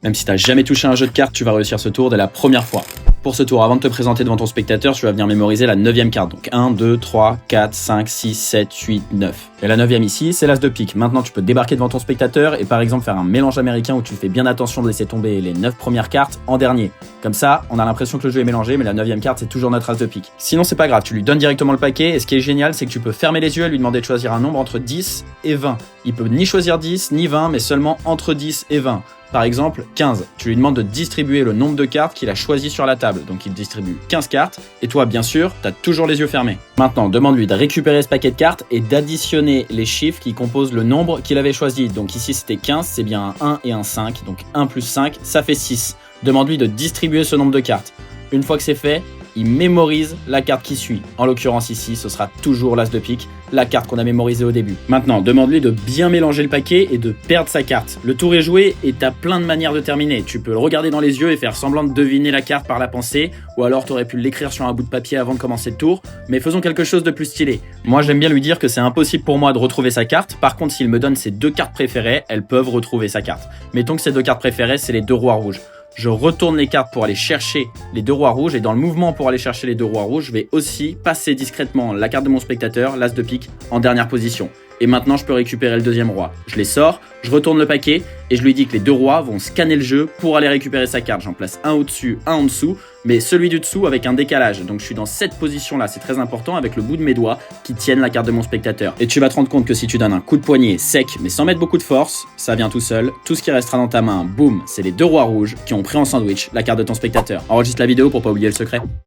Même si t'as jamais touché un jeu de cartes, tu vas réussir ce tour dès la première fois. Pour ce tour, avant de te présenter devant ton spectateur, tu vas venir mémoriser la 9e carte. Donc 1, 2, 3, 4, 5, 6, 7, 8, 9. Et la 9e ici, c'est l'as de pique. Maintenant, tu peux débarquer devant ton spectateur et par exemple faire un mélange américain où tu fais bien attention de laisser tomber les 9 premières cartes en dernier. Comme ça, on a l'impression que le jeu est mélangé, mais la 9e carte, c'est toujours notre as de pique. Sinon, c'est pas grave, tu lui donnes directement le paquet et ce qui est génial, c'est que tu peux fermer les yeux et lui demander de choisir un nombre entre 10 et 20. Il peut ni choisir 10 ni 20, mais seulement entre 10 et 20. Par exemple, 15. Tu lui demandes de distribuer le nombre de cartes qu'il a choisi sur la table. Donc il distribue 15 cartes. Et toi, bien sûr, t'as toujours les yeux fermés. Maintenant, demande-lui de récupérer ce paquet de cartes et d'additionner les chiffres qui composent le nombre qu'il avait choisi. Donc ici, c'était 15, c'est bien un 1 et un 5. Donc 1 plus 5, ça fait 6. Demande-lui de distribuer ce nombre de cartes. Une fois que c'est fait, il mémorise la carte qui suit. En l'occurrence ici, ce sera toujours l'as de pique, la carte qu'on a mémorisée au début. Maintenant, demande-lui de bien mélanger le paquet et de perdre sa carte. Le tour est joué et t'as plein de manières de terminer. Tu peux le regarder dans les yeux et faire semblant de deviner la carte par la pensée, ou alors t'aurais pu l'écrire sur un bout de papier avant de commencer le tour, mais faisons quelque chose de plus stylé. Moi, j'aime bien lui dire que c'est impossible pour moi de retrouver sa carte. Par contre, s'il me donne ses 2 cartes préférées, elles peuvent retrouver sa carte. Mettons que ces 2 cartes préférées, c'est les 2 rois rouges. Je retourne les cartes pour aller chercher les 2 rois rouges et dans le mouvement pour aller chercher les 2 rois rouges, je vais aussi passer discrètement la carte de mon spectateur, l'as de pique, en dernière position. Et maintenant, je peux récupérer le 2e roi. Je les sors, je retourne le paquet et je lui dis que les 2 rois vont scanner le jeu pour aller récupérer sa carte. J'en place un au-dessus, un en dessous, mais celui du dessous avec un décalage. Donc je suis dans cette position-là, c'est très important, avec le bout de mes doigts qui tiennent la carte de mon spectateur. Et tu vas te rendre compte que si tu donnes un coup de poignet sec, mais sans mettre beaucoup de force, ça vient tout seul. Tout ce qui restera dans ta main, boum, c'est les 2 rois rouges qui ont pris en sandwich la carte de ton spectateur. Enregistre la vidéo pour pas oublier le secret.